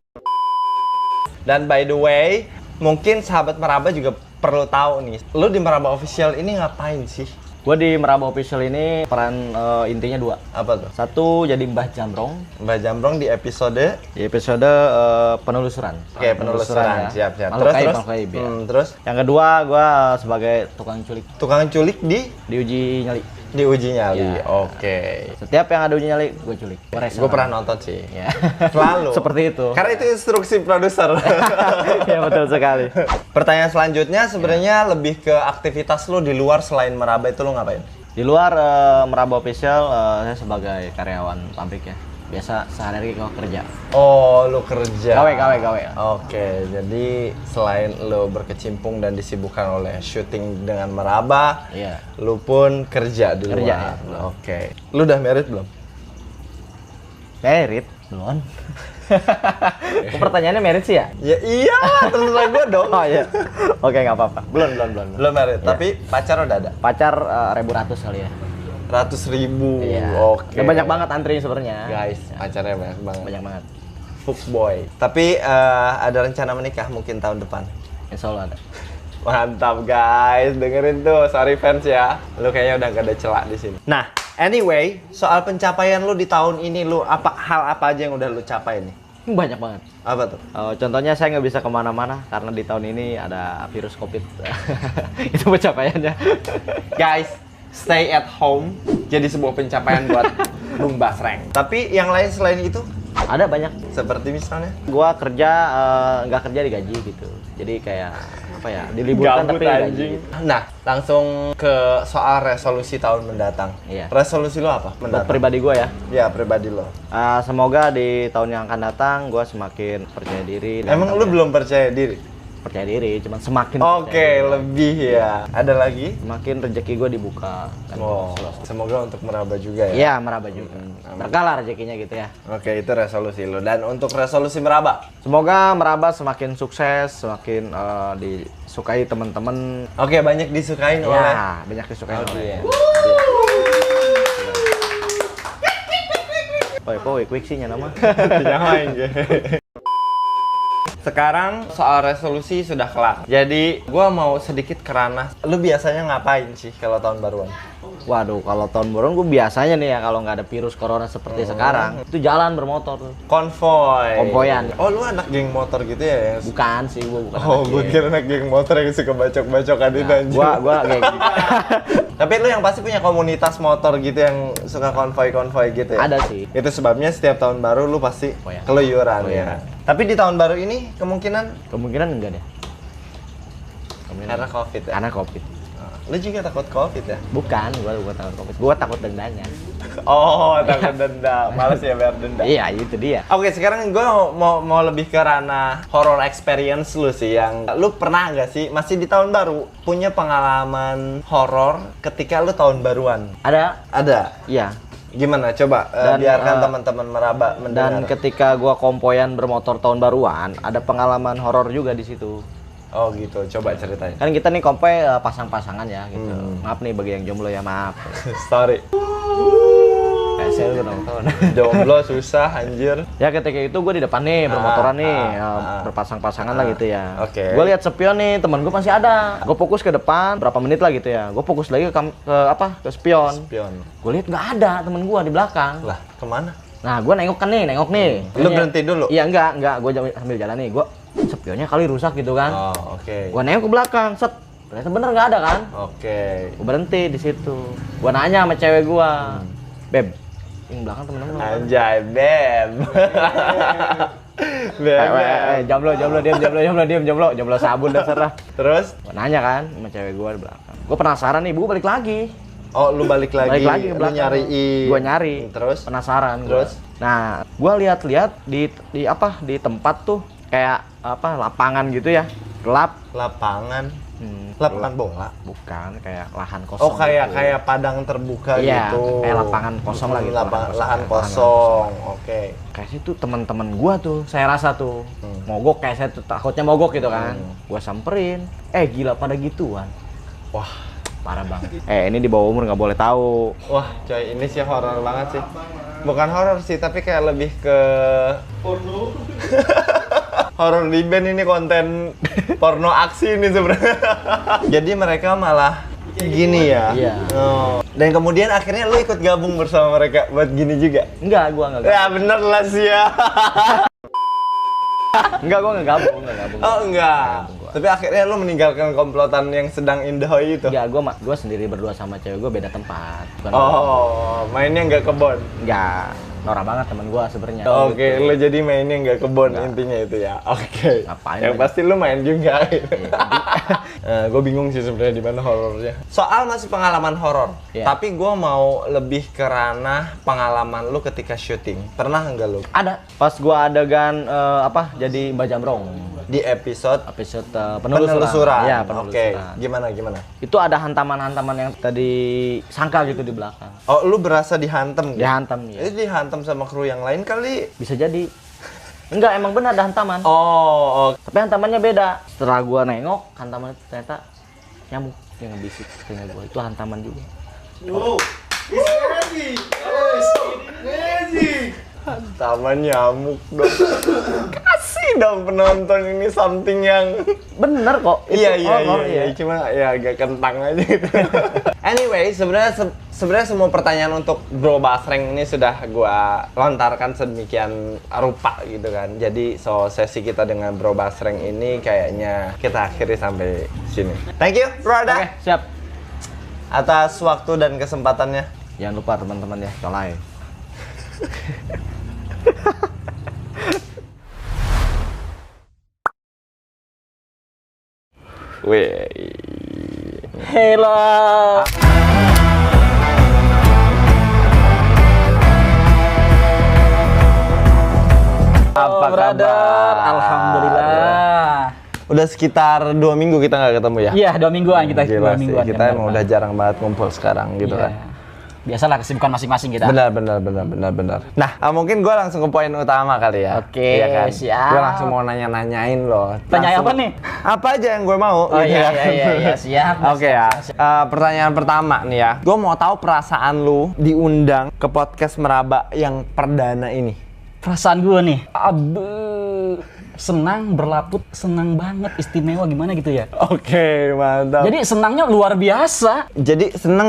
Dan by the way, mungkin sahabat Meraba juga perlu tahu nih, lu di Meraba Official ini ngapain sih? Gue di Meraba Official ini peran intinya 2. Apa tuh? Satu jadi Mbah Jamrong Mbak Jambrong di episode di episode penelusuran. Oke, penelusuran. ya. Siap. Makhluk gaib, Terus makhluk gaib, ya. terus Yang kedua, gue sebagai tukang culik tukang culik di diuji nyali. uji nyali. Ya. Oke. Setiap yang ada uji nyali, gue culik. Gue pernah nonton sih. Ya. Selalu. Seperti itu. Karena itu instruksi produser. Ya, betul sekali. Pertanyaan selanjutnya sebenarnya lebih ke aktivitas lu di luar selain Meraba itu lu ngapain? Di luar Meraba Official, saya sebagai karyawan pabrik ya. Biasa sehari-hari gue kerja. Oh, lu kerja. Gawe. Oke, jadi selain lu berkecimpung dan disibukkan oleh syuting dengan Meraba, Iya. lu pun kerja di Kerja, luar. ya. Oke. Lu udah married belum? Merit? Belum. Kok pertanyaannya merit sih ya? Ya iya, terserah gua dong. Oh iya. Oke, nggak apa-apa. Belum. Belum married, Iya. tapi pacar udah ada. Pacar ribu ratus kali ya. Ratus ribu. Iya. Oke. Udah banyak banget antri sebenarnya. Guys, pacarnya banyak banget. Banyak banget. Fuckboy. Tapi ada rencana menikah mungkin tahun depan. Insya Allah ada. Mantap guys, dengerin tuh. Sorry fans ya, lu kayaknya udah gak ada celak di sini. Nah, anyway, soal pencapaian lu di tahun ini, lu hal apa aja yang udah lu capai nih? Banyak banget. Apa tuh? Contohnya saya nggak bisa kemana-mana karena di tahun ini ada virus COVID. Itu pencapaiannya. Guys, stay at home jadi sebuah pencapaian buat Bung Basreng. Tapi yang lain selain itu, Ada banyak. seperti misalnya? Gua kerja nggak kerja digaji gitu. Jadi kayak apa ya? Diliburkan tapi digaji. Nah, langsung ke soal resolusi tahun mendatang. Iya. Resolusi lu apa? Buat Mendatang. pribadi gua ya. Ya, pribadi lo. Semoga di tahun yang akan datang gua semakin percaya diri. dan Emang lu belum percaya diri? percaya diri, cuman semakin Oke, percaya diri. lebih ya. Ada lagi? Semakin rezeki gua dibuka. Kan Oh, semoga untuk Meraba juga ya. Iya, meraba juga. Berkah lah rezekinya gitu ya. Oke, itu resolusi lo. Dan untuk resolusi Meraba? Semoga meraba semakin sukses, semakin disukai teman-teman. Oke, banyak disukain oleh. Ya, banyak disukai oleh. Oi, quick sih nama. Jangan Sekarang soal resolusi sudah kelar. Jadi, gua mau sedikit ke ranah. Lu biasanya ngapain sih kalau tahun baruan? Waduh, kalau tahun baru gue biasanya nih ya kalau nggak ada virus corona seperti sekarang, itu jalan bermotor tuh. Konvoy. Konvoyan. Oh, lu anak geng motor gitu ya? Bukan sih, gue bukan. Oh, anak gue geng. kira anak geng motor yang suka bacok-bacokan itu anjir. Gua geng. Tapi lu yang pasti punya komunitas motor gitu yang suka konvoy-konvoy gitu ya? Ada sih. Itu sebabnya setiap tahun baru lu pasti Oh ya. keluyuran ya. Tapi di tahun baru ini kemungkinan Kemungkinan enggak deh. karena Covid ya? Karena Covid. Lu juga takut Covid ya? Bukan, gua takut Covid. Gua takut dendanya. Oh, takut denda. Males ya bayar denda. Iya, itu dia. Oke, sekarang gue mau lebih ke ranah horror experience lu sih. Yang lu pernah nggak sih, masih di tahun baru, punya pengalaman horor ketika lu tahun baruan? Ada? Ada? Iya. Gimana? Coba Dan, biarkan teman-teman Meraba mendengar. Dan ketika gua kompoyan bermotor tahun baruan, ada pengalaman horor juga di situ. Oh gitu, coba ceritain. Kan kita nih kompoy pasang-pasangan ya gitu. Maaf nih bagi yang jomblo ya, maaf. Sorry. Saya udah nonton. Jomblo susah anjir. Ya ketika itu gue di depan nih bermotoran nih berpasang-pasangan lah gitu ya. Oke. Gue lihat spion nih, temen gue masih ada. Gue fokus ke depan berapa menit lah gitu ya. Gue fokus lagi ke spion. Spion. Gue lihat nggak ada temen gue di belakang. Lah, kemana? Nah gue nengok nih. Lu berhenti dulu? Iya enggak. Gue sambil jalan nih. Gue spionnya kali rusak gitu kan. Oh, oke. Gue nengok ke belakang, set. Ternyata bener nggak ada kan. Oke. Gue berhenti di situ. Gue nanya sama cewek gue, Beb, yang belakang temen-temen lu. Anjay, Beb. Beb. Jomblo sabun dasar lah. Terus? Gue nanya kan sama cewek gue di belakang. Gue penasaran nih, bu balik lagi. Oh, lu balik lagi. Balik lagi ke Lu belakang. nyariin. Gue nyari. Terus? Penasaran. Terus? Nah, gue lihat-lihat di tempat tuh kayak apa lapangan gitu ya, gelap. Lapangan. Lapangan bola. Bukan, kayak lahan kosong. Oh, kayak gitu. kayak padang terbuka Iya, gitu. kayak lapangan kosong lah gitu. Lahan kosong. Oke. Kayak situ teman-teman gua tuh, saya rasa tuh mogok, kayak saya tuh takutnya mogok gitu kan. Gua samperin, gila pada gituan. Wah, Parah banget. Ini di bawah umur nggak boleh tahu. wah, coy, ini sih horor banget sih. Bukan horor sih, tapi kayak lebih ke porno. Horor di band ini, konten porno aksi ini sebenarnya. Jadi mereka malah gini ya. Iya. Oh. Dan kemudian akhirnya lu ikut gabung bersama mereka buat gini juga. Enggak, gua enggak. Ya bener lah sih ya. Enggak, gua enggak gabung. Oh enggak. Tapi akhirnya lu meninggalkan komplotan yang sedang indahoy itu. Enggak, gua sendiri berdua sama cewek gua beda tempat. Bukan Oh, mainnya nggak kebon. enggak. Norak banget teman gua sebenarnya. Oke, lu jadi mainnya nggak kebon intinya itu ya. Oke. Ngapain Yang main? pasti lu main juga. Gue bingung sih sebenarnya di mana horornya. Soal masih pengalaman horor, Iya. tapi gue mau lebih ke ranah pengalaman lu ketika syuting. Pernah nggak lu Ada. Pas gua adegan jadi Mbak Jamrong. di episode Episode penelusuran? Iya, Oke, penelusuran. gimana? Itu ada hantaman-hantaman yang tadi sangka gitu di belakang. Oh, lu berasa dihantam? Gitu? Dihantam ya. Itu dihantam sama kru yang lain kali? Bisa jadi. Enggak, emang benar ada hantaman. Oh, Tapi hantamannya beda. Setelah gua nengok, hantaman itu ternyata nyamuk yang ngebisik ke telinga gua. Itu hantaman juga. hantaman nyamuk dong. Kasih dong penonton ini something yang Bener kok. Itu iya horor, cuma ya agak kentang aja gitu. Anyway, sebenarnya semua pertanyaan untuk Bro Basreng ini sudah gua lontarkan sedemikian rupa gitu kan. Jadi sesi kita dengan Bro Basreng ini kayaknya kita akhiri sampai sini. Thank you, Bro Ada, Oke, siap. atas waktu dan kesempatannya. Jangan lupa teman-teman ya, colai. Wih. Hello. Apa brother? kabar? Alhamdulillah. Udah sekitar 2 minggu kita nggak ketemu ya? Iya, 2 mingguan kita. Gila 2 sih, mingguan. kita emang udah jarang banget ngumpul sekarang gitu Iya. kan. Biasalah kesibukan masing-masing kita. Benar. Nah, mungkin gue langsung ke poin utama kali ya. Oke, siap. Gue langsung mau nanya-nanyain loh. Tanya Langsung- apa nih? Apa aja yang gue mau. Oh gitu iya, kan. iya, siap. Oke ya. Pertanyaan pertama nih ya. Gue mau tahu perasaan lu diundang ke podcast Meraba yang perdana ini. Perasaan gue nih, senang, berlaput, senang banget, istimewa gimana gitu ya. Oke, mantap. Jadi senangnya luar biasa. Jadi senang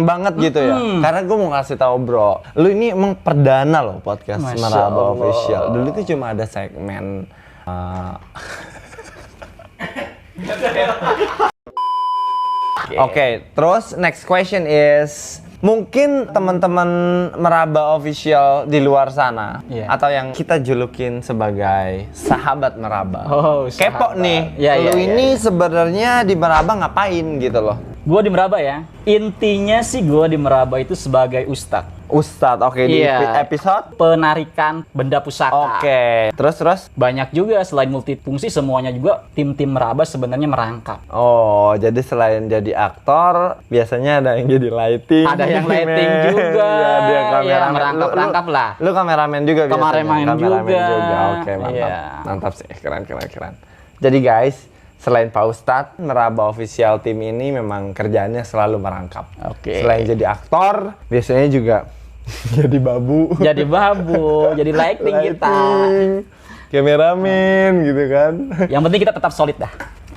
banget gitu ya. Karena gue mau kasih tahu Bro, lu ini emang perdana loh podcast Masya Meraba Allah. Official. Dulu itu cuma ada segmen Oke, terus next question is mungkin teman-teman Meraba Official di luar sana Iya. atau yang kita julukin sebagai sahabat Meraba. Oh, Kepo sahabat. nih. Iya, lu iya, ini sebenarnya di Meraba ngapain gitu loh? Gue di Meraba ya. Intinya sih gue di Meraba itu sebagai ustadz. Ustadz, oke, di Iya. episode. Penarikan benda pusaka. Oke, terus. Banyak juga selain multifungsi semuanya juga tim-tim Meraba sebenarnya merangkap. Oh, jadi selain jadi aktor, biasanya ada yang jadi lighting. Ada yang lighting man. juga. Iya, dia Ya, kameramen. merangkap-rangkap lah. Lu kameramen juga biasanya. Kameramen juga. Oke, mantap. Iya. Mantap sih, keren. Jadi guys, selain Pak Ustadz, Meraba Official Team ini memang kerjaannya selalu merangkap. Oke. Selain jadi aktor, biasanya juga jadi babu. Jadi babu, jadi lighting kita. Lighting, kameramen gitu kan. Yang penting kita tetap solid dah.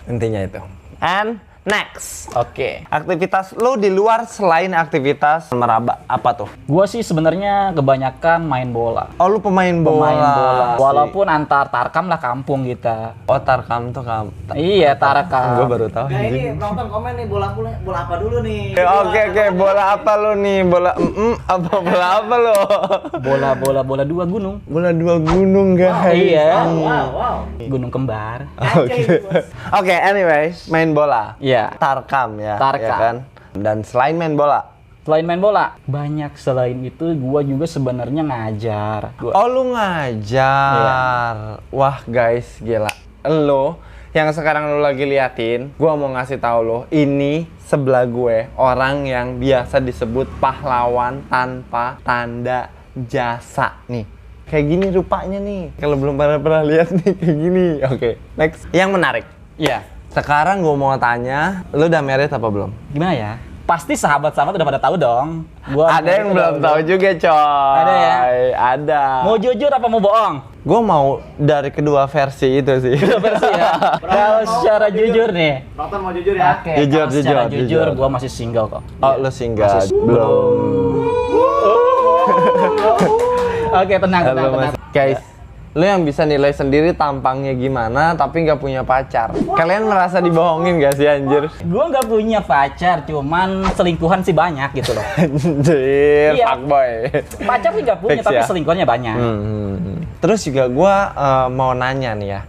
Intinya itu. And next. Oke. Aktivitas lu di luar selain aktivitas Meraba apa tuh? Gua sih sebenarnya kebanyakan main bola. Oh, lu pemain bola. Pemain bola. sih. Walaupun antar Tarkam lah kampung kita. Oh, Tarkam tuh kamu. Iya, Tarkam. Gue baru tahu. Nah ini penonton komen nih bola apa dulu nih? Oke, bola apa lu nih? Bola bola apa lu? Bola 2 gunung. Bola 2 gunung, guys. Iya. Wow. Gunung kembar. Oke, anyway, main bola. Iya. Tarkam ya. Tarkam. ya kan? Dan selain main bola, Selain main bola, banyak selain itu gua juga sebenarnya ngajar. Oh, lu ngajar. Wah, guys, gila. Lo yang sekarang lu lagi liatin, gua mau ngasih tahu lo, ini sebelah gue orang yang biasa disebut pahlawan tanpa tanda jasa nih. Kayak gini rupanya nih. Kalau belum pernah lihat nih kayak gini. Oke, next. Yang menarik. Iya. Sekarang gua mau tanya, lu udah married apa belum? Gimana ya? Pasti sahabat-sahabat udah pada tahu dong. Ada yang belum tahu juga, coy. Ada ya? Ada. Mau jujur apa mau bohong? Gue mau dari kedua versi itu sih. Versi ya. Kalau secara jujur nih. Nonton mau jujur ya? Oke, Jujur, kalau secara jujur, jujur, jujur. gua masih single kok. Oh, lu single? Belum. Oke, tenang. Lu masih- Guys, lu yang bisa nilai sendiri tampangnya gimana tapi nggak punya pacar. Kalian merasa dibohongin gak sih, anjir? Gua nggak punya pacar, cuman selingkuhan sih banyak gitu loh. Anjir, Iya. fuckboy. Pacar sih nggak punya, Fix tapi ya? selingkuhannya banyak. Terus juga gue mau nanya nih ya,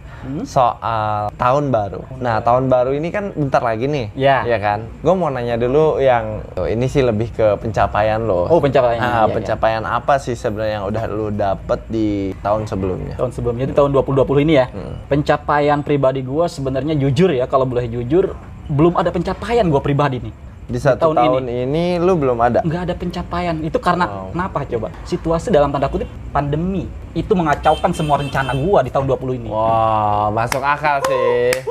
soal tahun baru. Nah, tahun baru ini kan bentar lagi nih, Ya. ya kan? Gue mau nanya dulu yang ini sih lebih ke pencapaian lo. Oh, pencapaian. Iya, Pencapaian apa sih sebenarnya yang udah lo dapet di tahun sebelumnya? Tahun sebelumnya, di tahun 2020 ini ya. Pencapaian pribadi gua sebenarnya jujur ya, kalau boleh jujur, belum ada pencapaian gua pribadi nih. Di satu tahun ini lu belum ada? Nggak ada pencapaian. Itu karena kenapa coba? Situasi dalam tanda kutip pandemi itu mengacaukan semua rencana gua di tahun 20 ini. Wah, masuk akal sih.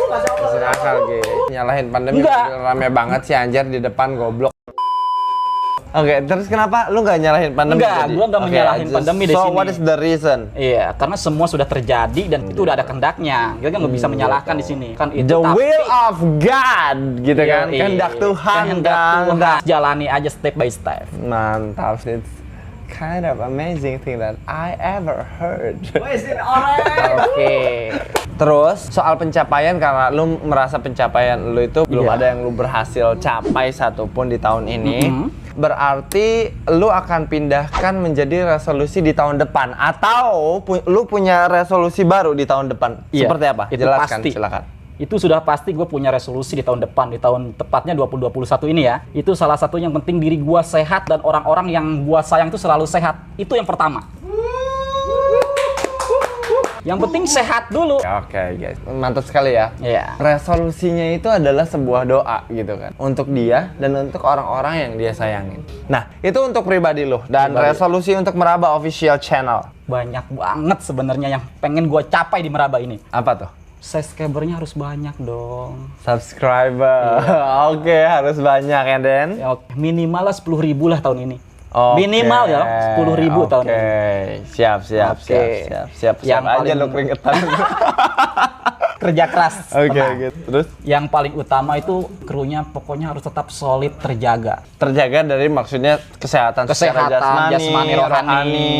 Masuk akal, Ge. Nyalahin pandemi Enggak. rame banget sih anjir di depan, goblok. Oke, terus kenapa lu nggak nyalahin pandemi? Enggak, tadi? gua nggak Oke, menyalahin pandemi di so, sini. what is the reason? Iya, karena semua sudah terjadi dan itu udah ada kehendaknya. Kita kan nggak bisa menyalahkan di sini. Kan itu The tapi- will of God, gitu kan? Yoi. Kehendak Tuhan, Kehendak kan? Tuhan. Jalani aja step by step. Mantap, it's kind of amazing thing that I ever heard. Wes, orang. Oke. Terus soal pencapaian, karena lu merasa pencapaian lu itu belum Iya. ada yang lu berhasil capai satupun di tahun ini, berarti lu akan pindahkan menjadi resolusi di tahun depan atau lu punya resolusi baru di tahun depan? Iya, Seperti apa? itu Jelaskan, pasti. silakan. Itu sudah pasti gue punya resolusi di tahun depan, di tahun tepatnya 2021 ini ya. Itu salah satu yang penting, diri gue sehat dan orang-orang yang gue sayang itu selalu sehat. Itu yang pertama. Yang penting sehat dulu. Oke, guys, mantap sekali ya. Iya. Resolusinya itu adalah sebuah doa gitu kan, untuk dia dan untuk orang-orang yang dia sayangin. Nah, itu untuk pribadi lo dan Pribadi. resolusi untuk Meraba Official Channel. Banyak banget sebenarnya yang pengen gue capai di Meraba ini. Apa tuh? Subscribernya harus banyak dong. Subscriber. Oke, harus banyak ya, Den. Ya, oke. Minimal lah 10.000 lah tahun ini. Oke. Minimal ya 10.000 tahun ini. Oke, siap. Oke. Siap Yang aja paling- lo keringetan. Kerja keras. Oke, tenang. gitu. Terus Yang paling utama itu krunya pokoknya harus tetap solid, terjaga. terjaga dari maksudnya kesehatan secara Kesehatan, jasmani, rohani.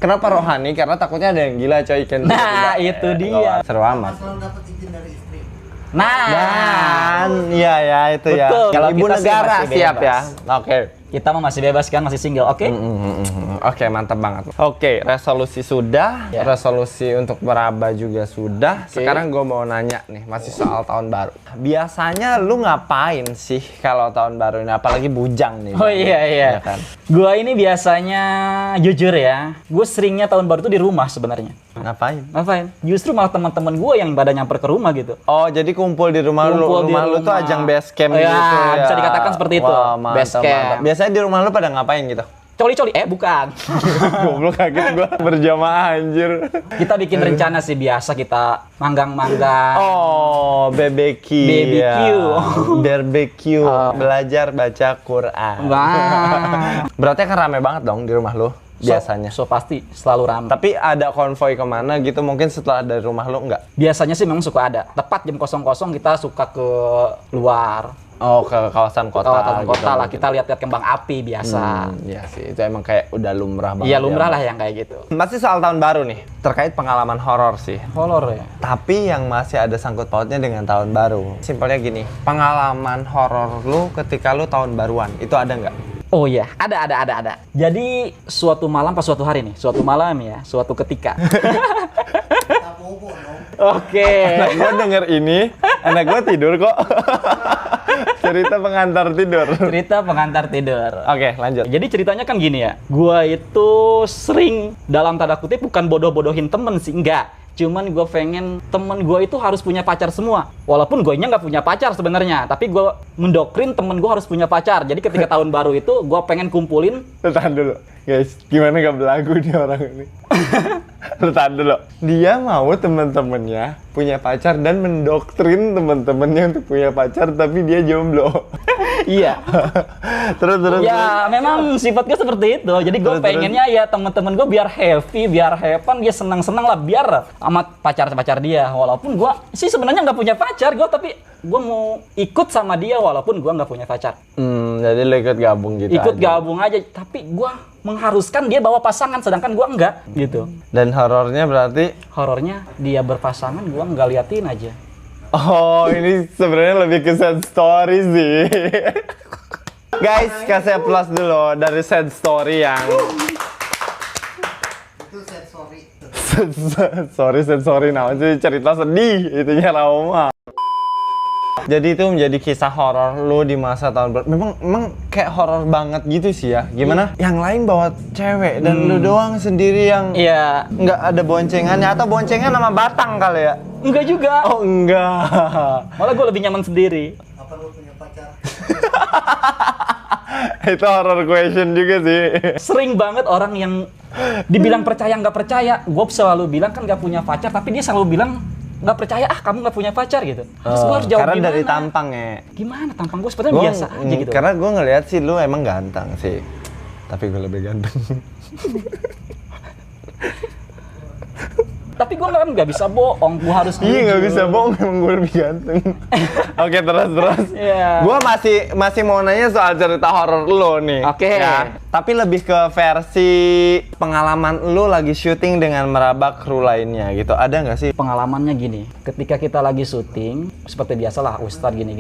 Kenapa rohani? Karena takutnya ada yang gila, coy. Kan Nah, itu dia. Seru amat. Selalu dapat izin dari istri. Nah, Dan iya ya itu ya. Betul. Kalau Kalau ibu kita sih negara masih siap bebas. ya. Oke. kita mah masih bebas kan, masih single, oke? Oke, mantap banget. Oke, resolusi sudah, Ya. resolusi untuk meraba juga sudah. Oke. Sekarang gue mau nanya nih, masih soal tahun baru. Biasanya lu ngapain sih kalau tahun baru ini? Apalagi bujang nih. Oh iya iya. Ya kan? Gua ini biasanya jujur ya, gue seringnya tahun baru tuh di rumah sebenarnya. Ngapain? Ngapain? Justru malah teman-teman gue yang pada nyamper ke rumah gitu. Oh, jadi kumpul di rumah lu. Kumpul di Rumah lu tuh rumah. ajang base camp Ya, gitu ya. bisa dikatakan seperti itu. Wah, mantap, Base camp. mantap. Biasanya di rumah lu pada ngapain gitu? Coli-coli, bukan. Goblok, kaget gua berjamaah anjir. Kita bikin rencana sih, biasa kita manggang-manggang. Oh, BBQ. BBQ. Ya. Barbecue. Belajar baca Quran. Wah. Berarti kan rame banget dong di rumah lu biasanya. So pasti selalu ramai. Tapi ada konvoy kemana gitu mungkin setelah dari rumah lu enggak? Biasanya sih memang suka ada. Tepat jam 00 kita suka ke luar. Oh, ke kawasan kota. Kawasan gitu kota lah, mungkin. kita lihat-lihat kembang api biasa. Iya sih, itu emang kayak udah lumrah banget. Iya lumrah ya. lah yang kayak gitu. Masih soal tahun baru nih, terkait pengalaman horor sih. Horor ya. Tapi yang masih ada sangkut pautnya dengan tahun baru. Simpelnya gini, pengalaman horor lu ketika lu tahun baruan, itu ada nggak? Oh iya, ada. Jadi suatu malam pas suatu hari nih, suatu malam ya, suatu ketika. Oke. Anak gue denger ini, anak gue tidur kok. Cerita pengantar tidur. Cerita pengantar tidur. Oke, lanjut. Jadi ceritanya kan gini ya, gua itu sering dalam tanda kutip bukan bodoh-bodohin temen sih, enggak. Cuman gue pengen temen gue itu harus punya pacar semua. Walaupun gue nggak punya pacar sebenarnya, tapi gue mendoktrin temen gue harus punya pacar. Jadi ketika tahun baru itu gue pengen kumpulin. Tahan dulu, guys. Gimana gak belagu nih orang ini? Tahan dulu. Dia mau teman-temannya punya pacar dan mendoktrin teman-temannya untuk punya pacar, tapi dia jomblo. Iya. terus. Ya memang sifat gue seperti itu. Jadi gue pengennya ya temen-temen gue biar happy, biar have fun, dia senang-senang lah, biar sama pacar-pacar dia. Walaupun gue sih sebenarnya nggak punya pacar, gue tapi gue mau ikut sama dia walaupun gue nggak punya pacar. Jadi lo ikut gabung gitu. Ikut aja. gabung aja, tapi gue mengharuskan dia bawa pasangan, sedangkan gue enggak gitu. Dan horornya berarti? Horornya dia berpasangan, gue nggak liatin aja. Oh, ini sebenarnya lebih ke sad story sih. Guys, kasih plus dulu dari sad story yang Itu sad story. sad story nah, itu cerita sedih itunya Rauma. Jadi itu menjadi kisah horor lu di masa tahun memang kayak horor banget gitu sih ya. Gimana? Yang lain bawa cewek dan lu doang sendiri yang Iya. nggak ada boncengannya, atau boncengan sama batang kali ya? Enggak juga. Oh enggak. Malah gue lebih nyaman sendiri. Apa lu punya pacar? Itu horror question juga sih. Sering banget orang yang dibilang percaya nggak percaya. Gue selalu bilang kan nggak punya pacar, tapi dia selalu bilang nggak percaya, kamu nggak punya pacar gitu. Terus gue harus jawab Karena gimana? dari tampang ya. Gimana tampang gue sebenarnya biasa aja gitu. Karena gue ngeliat sih lu emang ganteng sih. Tapi gue lebih ganteng. Tapi gue nggak bisa bohong, gue harus Iya nggak jujur. bisa bohong, emang gue lebih ganteng. Oke, terus. Iya. Gue masih mau nanya soal cerita horor lo nih. Oke. Ya. Tapi lebih ke versi pengalaman lo lagi syuting dengan meraba kru lainnya gitu. Ada nggak sih? Pengalamannya gini, ketika kita lagi syuting, seperti biasalah Ustadz gini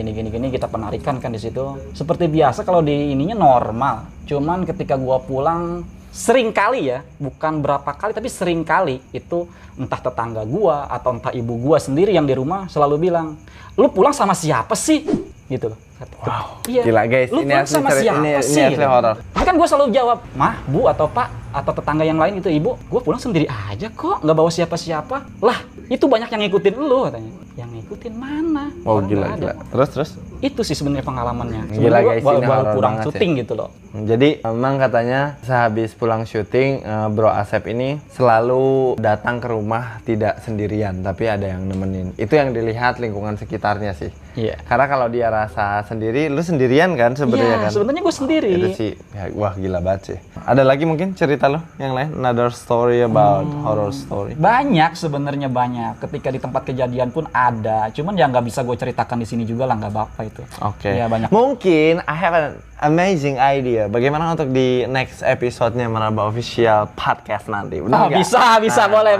kita penarikan kan di situ. Seperti biasa kalau di ininya normal. Cuman ketika gua pulang sering kali ya, bukan berapa kali tapi sering kali itu entah tetangga gua atau entah ibu gua sendiri yang di rumah selalu bilang, "Lu pulang sama siapa sih?" gitu. Wow, Iya. gila guys, Lu ini pulang asli sama siapa ini sih? asli horor. Tapi kan gue selalu jawab, "Mah, Bu atau Pak atau tetangga yang lain itu Ibu, gue pulang sendiri aja kok, nggak bawa siapa-siapa." Lah, itu banyak yang ngikutin lu katanya. Yang ngikutin mana? Wow, Orang gila. nggak ada. Terus? Itu sih sebenarnya pengalamannya. Gila, Sebenarnya guys, gua ini baru horor kurang banget syuting gitu loh. Jadi memang katanya sehabis pulang syuting, Bro Asep ini selalu datang ke rumah tidak sendirian, tapi ada yang nemenin. Itu yang dilihat lingkungan sekitarnya sih. Iya. Karena kalau dia rasa sendiri, lu sendirian kan sebenarnya Iya, kan? sebenarnya gue sendiri. Itu sih, ya, wah gila banget sih. Ada lagi mungkin cerita lo yang lain? Another story about horror story. Banyak sebenarnya banyak. Ketika di tempat kejadian pun ada. Cuman ya nggak bisa gue ceritakan di sini juga lah, nggak apa-apa itu. Oke. Ya banyak. Mungkin I have an amazing idea. Bagaimana untuk di next episode-nya Meraba Official Podcast nanti? Benar Oh, nggak? bisa, Nah, boleh.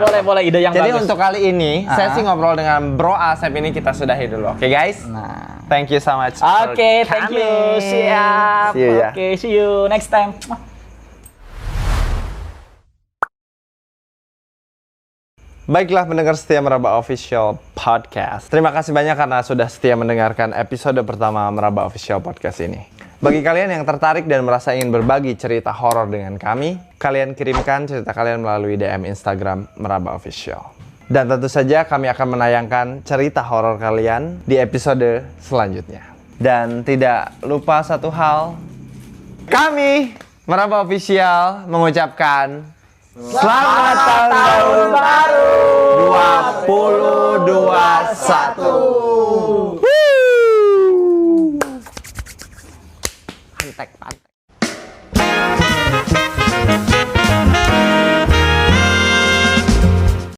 Ide yang Jadi bagus. untuk kali ini, sesi ngobrol dengan Bro Asep ini kita sudahi dulu. Oke guys? Nah. Thank you so much. for Oke, thank you. coming. Siap. See you ya. Oke, see you next time. Baiklah pendengar setia Meraba Official Podcast. Terima kasih banyak karena sudah setia mendengarkan episode pertama Meraba Official Podcast ini. Bagi kalian yang tertarik dan merasa ingin berbagi cerita horor dengan kami, kalian kirimkan cerita kalian melalui DM Instagram Meraba Official. Dan tentu saja kami akan menayangkan cerita horor kalian di episode selanjutnya. Dan tidak lupa satu hal, kami Meraba Official mengucapkan Selamat tahun baru 2021.